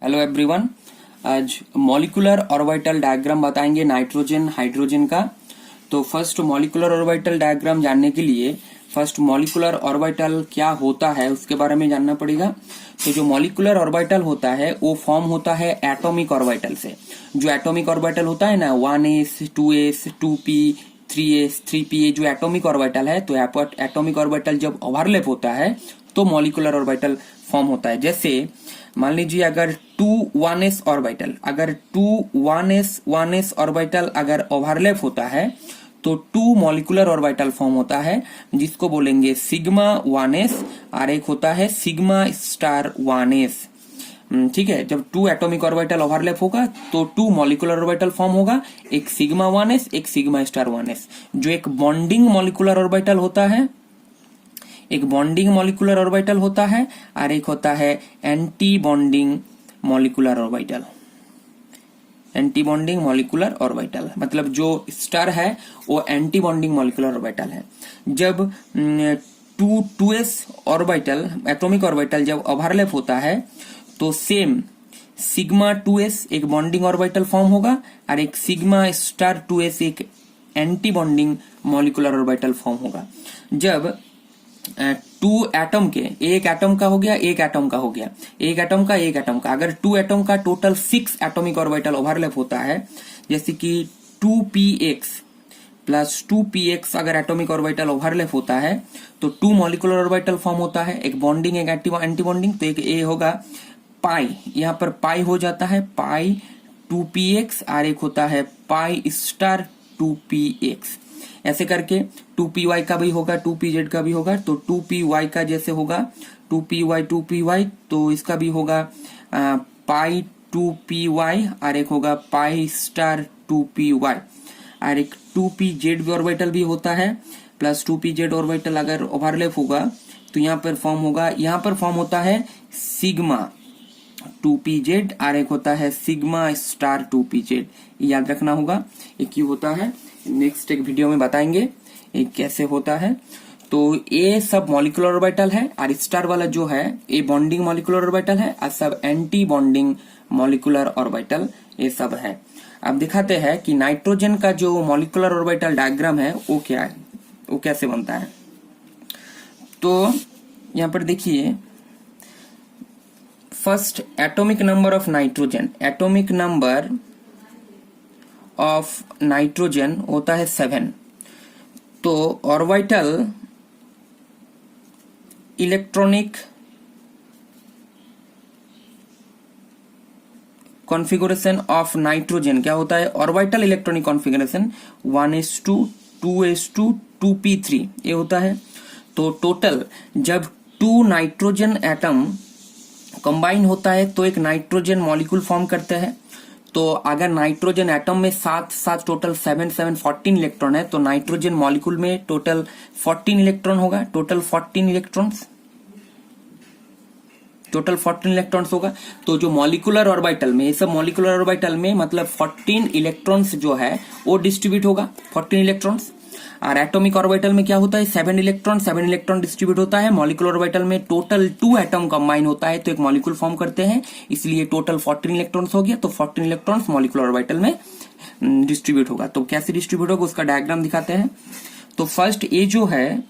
Hello everyone. आज molecular orbital diagram बताएंगे nitrogen hydrogen का। तो फर्स्ट मॉलिक्यूलर ऑर्बिटल डायग्राम जानने के लिए फर्स्ट मॉलिक्यूलर ऑर्बिटल क्या होता है उसके बारे में जानना पड़ेगा। तो जो मॉलिक्यूलर ऑर्बिटल होता है वो फॉर्म होता है एटॉमिक ऑर्बिटल से। जो एटॉमिक ऑर्बिटल होता है ना 1s 2s 2p 3s 3p, ये जो एटॉमिक ऑर्बिटल है तो एटॉमिक ऑर्बिटल जब ओवरलैप होता है तो मॉलिक्यूलर ऑर्बिटल फॉर्म होता है। जैसे मान लीजिए अगर 1s ऑर्बिटल ऑर्बिटल अगर ओवरलैप होता है तो 2 मॉलिक्यूलर ऑर्बिटल फॉर्म होता है जिसको बोलेंगे सिग्मा 1s और एक होता है सिग्मा स्टार 1s। ठीक है, जब 2 एटॉमिक ऑर्बिटल ओवरलैप होगा तो 2 मॉलिक्यूलर ऑर्बिटल फॉर्म होगा, एक सिग्मा 1s एक सिग्मा स्टार 1s। जो एक बॉन्डिंग मॉलिक्यूलर ऑर्बिटल होता है, एक बॉन्डिंग मॉलिक्यूलर ऑर्बिटल होता है और एक होता है anti bonding molecular orbital. Anti bonding molecular orbital मतलब जो स्टार है वो एंटी बॉन्डिंग मॉलिक्यूलर ऑर्बिटल है। जब 2s ऑर्बिटल एटॉमिक ऑर्बिटल जब ओवरलैप होता है तो सेम सिग्मा 2s एक बॉन्डिंग ऑर्बिटल फॉर्म होगा और एक सिग्मा स्टार 2s एक anti bonding molecular orbital form होगा। जब 2 एटम के एक एटम का हो गया एक एटम का हो गया एक एटम का एक एटम का, अगर 2 एटम का टोटल 6 एटॉमिक ऑर्बिटल ओवरलैप होता है जैसे कि 2px प्लस 2px अगर एटॉमिक ऑर्बिटल ओवरलैप होता है तो 2 मॉलिक्यूलर ऑर्बिटल फॉर्म होता है, एक बॉन्डिंग एक एंटी बॉन्डिंग। तो एक ए होगा पाई, यहाँ पर पाई हो जाता है पाई 2px और एक होता है पाई स्टार 2px। ऐसे करके 2py का भी होगा 2pz का भी होगा। तो 2py का जैसे होगा 2py तो इसका भी होगा पाई 2py और एक होगा पाई स्टार 2py और एक 2pz ऑर्बिटल भी होता है प्लस 2pz ऑर्बिटल अगर ओवरलैप होगा तो यहाँ पर फॉर्म होगा, यहाँ पर फॉर्म होता है सिग्मा 2pz और एक होता है सिग्मा स्टार 2pz। याद रखना होगा एक ही होता है, नेक्स्ट एक वीडियो में बताएंगे ये कैसे होता है। तो ये सब मॉलिक्यूलर ऑर्बिटल है और स्टार वाला जो है ये बॉन्डिंग मॉलिक्यूलर ऑर्बिटल है और सब एंटी बॉन्डिंग मॉलिक्यूलर ऑर्बिटल ये सब है। अब दिखाते हैं कि नाइट्रोजन का जो मॉलिक्यूलर ऑर्बिटल डायग्राम है वो क्या है, वो कैसे बनता है। तो यहाँ पर देखिए first atomic number of nitrogen, atomic number of nitrogen होता है 7। तो orbital electronic configuration of nitrogen क्या होता है, orbital electronic configuration 1s2 2s2 2p3 ये होता है। तो टोटल जब 2 नाइट्रोजन एटम कंबाइन होता है तो एक नाइट्रोजन मॉलिक्यूल फॉर्म करते हैं। तो अगर नाइट्रोजन एटम में 7 टोटल 7 14 इलेक्ट्रॉन है तो नाइट्रोजन मॉलिक्यूल में टोटल 14 इलेक्ट्रॉन होगा, टोटल 14 इलेक्ट्रॉन्स होगा। तो जो मॉलिक्यूलर ऑर्बिटल में ये सब मॉलिक्यूलर ऑर्बिटल में मतलब 14 इलेक्ट्रॉन्स जो है वो डिस्ट्रीब्यूट होगा 14 इलेक्ट्रॉन्स। और एटॉमिक ऑर्बिटल में क्या होता है 7 इलेक्ट्रॉन डिस्ट्रीब्यूट होता है। मॉलिक्यूलर ऑर्बिटल में टोटल 2 एटम कंबाइन होता है तो एक मॉलिक्यूल फॉर्म करते हैं, इसलिए टोटल 14 इलेक्ट्रॉन्स हो गया। तो 14 इलेक्ट्रॉन्स मॉलिक्यूलर ऑर्बिटल में डिस्ट्रीब्यूट होगा। तो कैसे डिस्ट्रीब्यूट होगा उसका डायग्राम दिखाते हैं। तो फर्स्ट ये जो है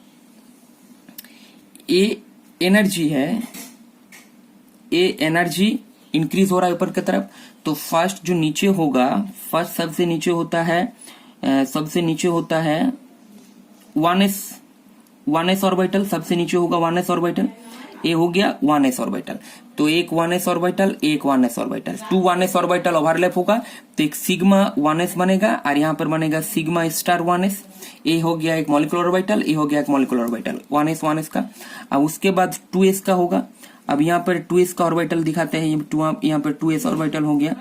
ये एनर्जी है, ये एनर्जी इंक्रीज हो रहा है ऊपर की तरफ। तो फर्स्ट जो नीचे होगा, फर्स्ट सबसे नीचे होता है 1s ऑर्बिटल, सबसे नीचे होगा 1s ऑर्बिटल, ये हो गया 1s ऑर्बिटल। तो एक 1s ऑर्बिटल एक 1s orbital, 2 1s orbital overlap होगा तो एक सिग्मा 1s बनेगा और यहाँ पर बनेगा सिग्मा स्टार 1s। ये हो गया एक मॉलिक्यूलर ऑर्बिटल, ये हो गया एक मॉलिक्यूलर ऑर्बिटल 1s का। अब उसके बाद 2s का होगा। अब यहाँ पर 2s का ऑर्बिटल दिखाते हैं, यहाँ पर 2s ऑर्बिटल हो गया।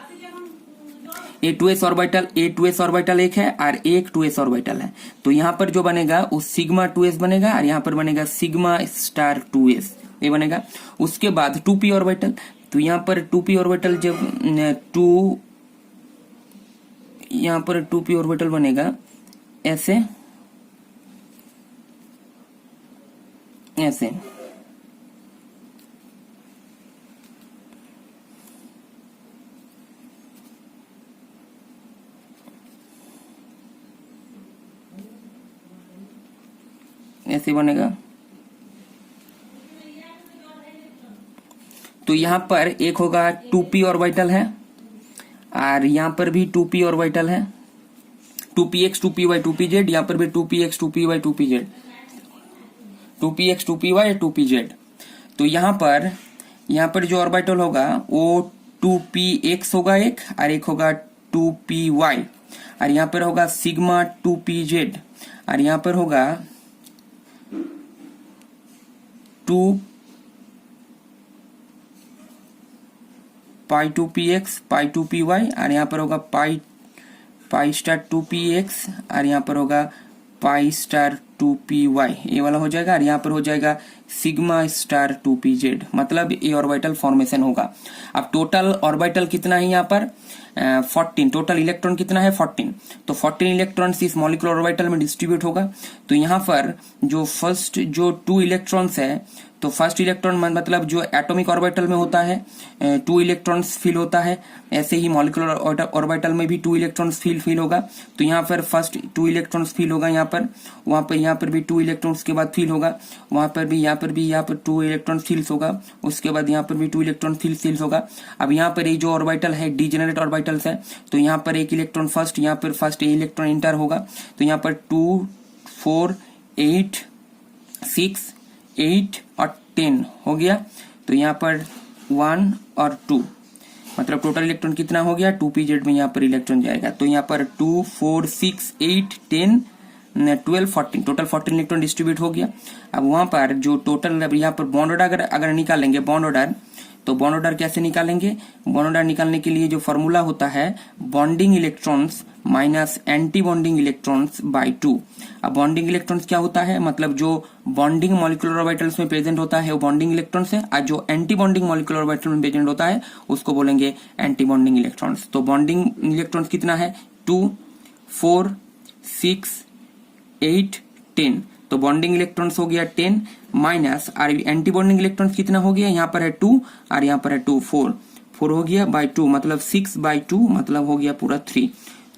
ए 2s ऑर्बिटल एक है और एक 2s ऑर्बिटल है। तो यहाँ पर जो बनेगा वो सिग्मा 2s बनेगा और यहाँ पर बनेगा सिग्मा स्टार 2s ये बनेगा। उसके बाद 2p ऑर्बिटल, तो यहाँ पर 2p ऑर्बिटल जब यहाँ पर 2p ऑर्बिटल बनेगा ऐसे ऐसे ऐसे बनेगा। तो यहाँ पर एक होगा 2p ऑर्बिटल है और यहाँ पर भी 2p ऑर्बिटल है, 2px 2py 2pz, यहाँ पर भी 2px 2py 2pz, 2px 2py 2pz। तो यहाँ पर जो ऑर्बिटल होगा वो 2px होगा एक, और एक होगा 2py, और यहाँ पर होगा सिग्मा 2pz, और यहाँ पर होगा 2 पाई 2px पाई 2py, और यहाँ पर होगा पाई स्टार 2px, और यहाँ पर होगा पाई स्टार 2py, ये वाला हो जाएगा, और यहाँ पर हो जाएगा सिग्मा स्टार 2pz, मतलब ये ऑर्बिटल फॉर्मेशन होगा। अब टोटल ऑर्बिटल कितना है यहाँ पर 14, टोटल इलेक्ट्रॉन कितना है 14, तो 14 इलेक्ट्रॉन्स इस मॉलिक्यूलर ऑर्बिटल में डिस्ट्रीब्यूट होगा। तो यहाँ पर जो फर्स्ट जो 2 इलेक्ट्रॉन्स है, तो फर्स्ट इलेक्ट्रॉन मतलब जो एटॉमिक ऑर्बिटल में होता है 2 इलेक्ट्रॉन्स फील होता है, ऐसे ही मॉलिक्यूलर ऑर्बिटल में भी 2 इलेक्ट्रॉन्स फील होगा। तो यहाँ पर फर्स्ट 2 इलेक्ट्रॉन्स फील होगा, यहाँ पर भी 2 इलेक्ट्रॉन्स के बाद फील होगा, वहां पर भी यहाँ पर 2 इलेक्ट्रॉन फील्स होगा, उसके बाद यहाँ पर भी 2 इलेक्ट्रॉन फील्स होगा। अब यहाँ पर ये जो ऑर्बिटल है डीजेनरेट ऑर्बिटल्स है, तो यहाँ पर एक इलेक्ट्रॉन फर्स्ट, यहाँ पर फर्स्ट इलेक्ट्रॉन इंटर होगा, तो यहाँ पर 2 4 8 6 8 और 10 हो गया। तो यहाँ पर 1 और 2, मतलब टोटल इलेक्ट्रॉन कितना हो गया 2pz में यहाँ पर इलेक्ट्रॉन जाएगा। तो यहाँ पर 2 4 6 8 10 12 14, टोटल 14 इलेक्ट्रॉन डिस्ट्रीब्यूट हो गया। अब वहां पर जो टोटल यहाँ पर बॉन्ड ऑर्डर अगर निकालेंगे बॉन्ड ऑर्डर, तो बॉन्ड ऑर्डर कैसे निकालेंगे, बॉन्ड ऑर्डर निकालने के लिए जो फॉर्मूला होता है bonding electrons minus anti bonding electrons bye 2। अब बॉन्डिंग इलेक्ट्रॉन्स क्या होता है, मतलब जो बॉन्डिंग मॉलिक्यूलर ऑर्बिटल्स में प्रेजेंट होता है वो बॉन्डिंग इलेक्ट्रॉन्स है, और जो एंटी बॉन्डिंग मॉलिक्यूलर ऑर्बिटल में प्रेजेंट होता है उसको बोलेंगे एंटी बॉन्डिंग इलेक्ट्रॉन्स। तो बॉन्डिंग इलेक्ट्रॉन्स कितना है 2 4 6 8 10, तो बॉन्डिंग इलेक्ट्रॉन्स हो गया 10 माइनस, और एंटी बॉन्डिंग इलेक्ट्रॉन्स कितना हो गया, यहाँ पर है 2 और यहाँ पर है 2 4 हो गया बाय 2, मतलब 6/2, मतलब हो गया पूरा 3।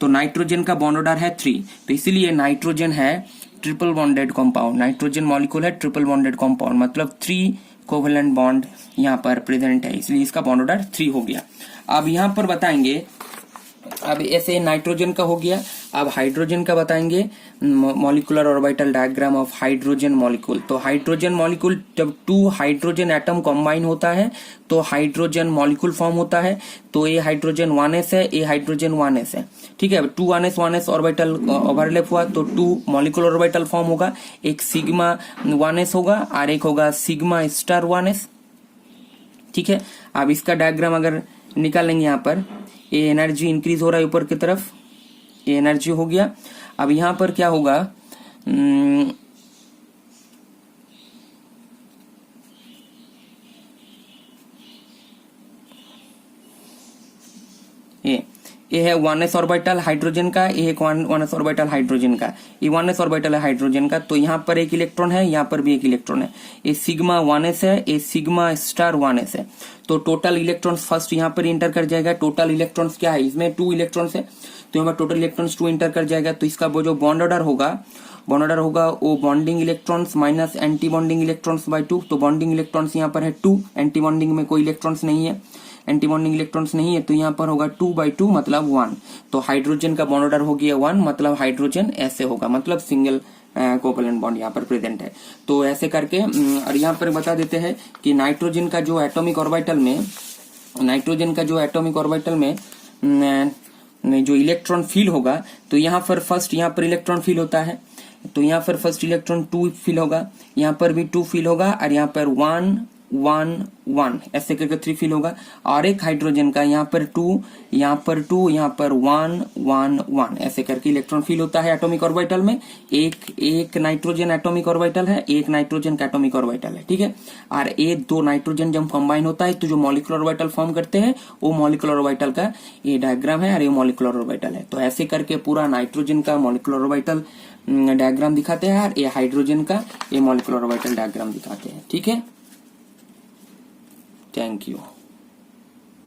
तो नाइट्रोजन का बॉन्ड ऑर्डर है 3, तो इसीलिए नाइट्रोजन है triple bonded compound, nitrogen molecule है ट्रिपल बॉन्डेड कंपाउंड, मतलब 3 कोवेलेंट बॉन्ड यहाँ पर प्रेजेंट है, इसलिए इसका बॉन्ड ऑर्डर 3 हो गया। अब यहाँ पर बताएंगे, अब ऐसे नाइट्रोजन का हो गया, अब हाइड्रोजन का बताएंगे, molecular orbital diagram of hydrogen molecule. तो हाइड्रोजन मॉलिक्यूल जब 2 हाइड्रोजन एटम कंबाइन होता है तो हाइड्रोजन मॉलिक्यूल फॉर्म होता है। तो ये हाइड्रोजन 1s है, ये हाइड्रोजन 1s है, ठीक है। 2 1s ऑर्बिटल ओवरलैप हुआ तो 2 मॉलिक्यूलर ऑर्बिटल फॉर्म होगा, एक सिग्मा 1s होगा और एक होगा सिग्मा स्टार 1s, ठीक है। अब इसका डायग्राम अगर निकालेंगे, यहाँ पर ये एनर्जी इंक्रीज हो रहा है ऊपर की तरफ, ये एनर्जी हो गया। अब यहाँ पर क्या होगा, ये है 1s ऑर्बिटल हाइड्रोजन का, ये है 1s ऑर्बिटल हाइड्रोजन का, ये 1s ऑर्बिटल है हाइड्रोजन का। तो यहाँ पर एक इलेक्ट्रॉन है, यहाँ पर भी एक इलेक्ट्रॉन है, ये सिग्मा 1s है, ये सिग्मा स्टार 1s है। तो टोटल इलेक्ट्रॉन्स फर्स्ट यहाँ पर इंटर कर जाएगा। टोटल इलेक्ट्रॉन्स क्या है, इसमें 2 इलेक्ट्रॉन्स है, तो यहाँ पर टोटल इलेक्ट्रॉन्स 2 इंटर कर जाएगा। तो इसका वो जो बॉन्ड ऑर्डर होगा वो bonding electrons minus anti bonding electrons bye 2। तो बॉन्डिंग इलेक्ट्रॉन्स यहाँ पर है 2, एंटी बॉन्डिंग में कोई इलेक्ट्रॉन्स नहीं है, एंटी बॉन्डिंग इलेक्ट्रॉन्स नहीं है, तो यहाँ पर होगा 2/2 मतलब 1। तो हाइड्रोजन का बॉन्ड ऑर्डर हो गया 1, मतलब हाइड्रोजन ऐसे होगा, मतलब सिंगल कोवेलेंट बॉन्ड यहाँ पर प्रेजेंट है। तो ऐसे करके, और यहाँ पर बता देते हैं कि नाइट्रोजन का जो एटॉमिक ऑर्बिटल में जो इलेक्ट्रॉन फील होगा, तो यहाँ पर फर्स्ट यहाँ पर इलेक्ट्रॉन फील होता है, तो यहाँ पर फर्स्ट इलेक्ट्रॉन 2 फील होगा, यहाँ पर भी 2 फील होगा, और यहाँ पर 1 1 1 ऐसे करके 3 फील होगा। और एक हाइड्रोजन का यहाँ पर 2 यहाँ पर 2 यहाँ पर 1 1 1 ऐसे करके इलेक्ट्रॉन फील होता है एटॉमिक ऑर्बिटल में। एक नाइट्रोजन एटॉमिक ऑर्बिटल है, एक नाइट्रोजन का एटॉमिक ऑर्बिटल है, ठीक है। और ये 2 नाइट्रोजन जब कंबाइन होता है तो जो मॉलिक्यूलर ऑर्बिटल फॉर्म करते हैं वो मॉलिक्यूलर ऑर्बिटल का ये डायग्राम है और ये मॉलिक्यूलर ऑर्बिटल है। तो ऐसे करके पूरा नाइट्रोजन का मॉलिक्यूलर ऑर्बिटल डायग्राम दिखाते हैं और ये हाइड्रोजन का ये मॉलिक्यूलर ऑर्बिटल डायग्राम दिखाते हैं, ठीक है। Thank you.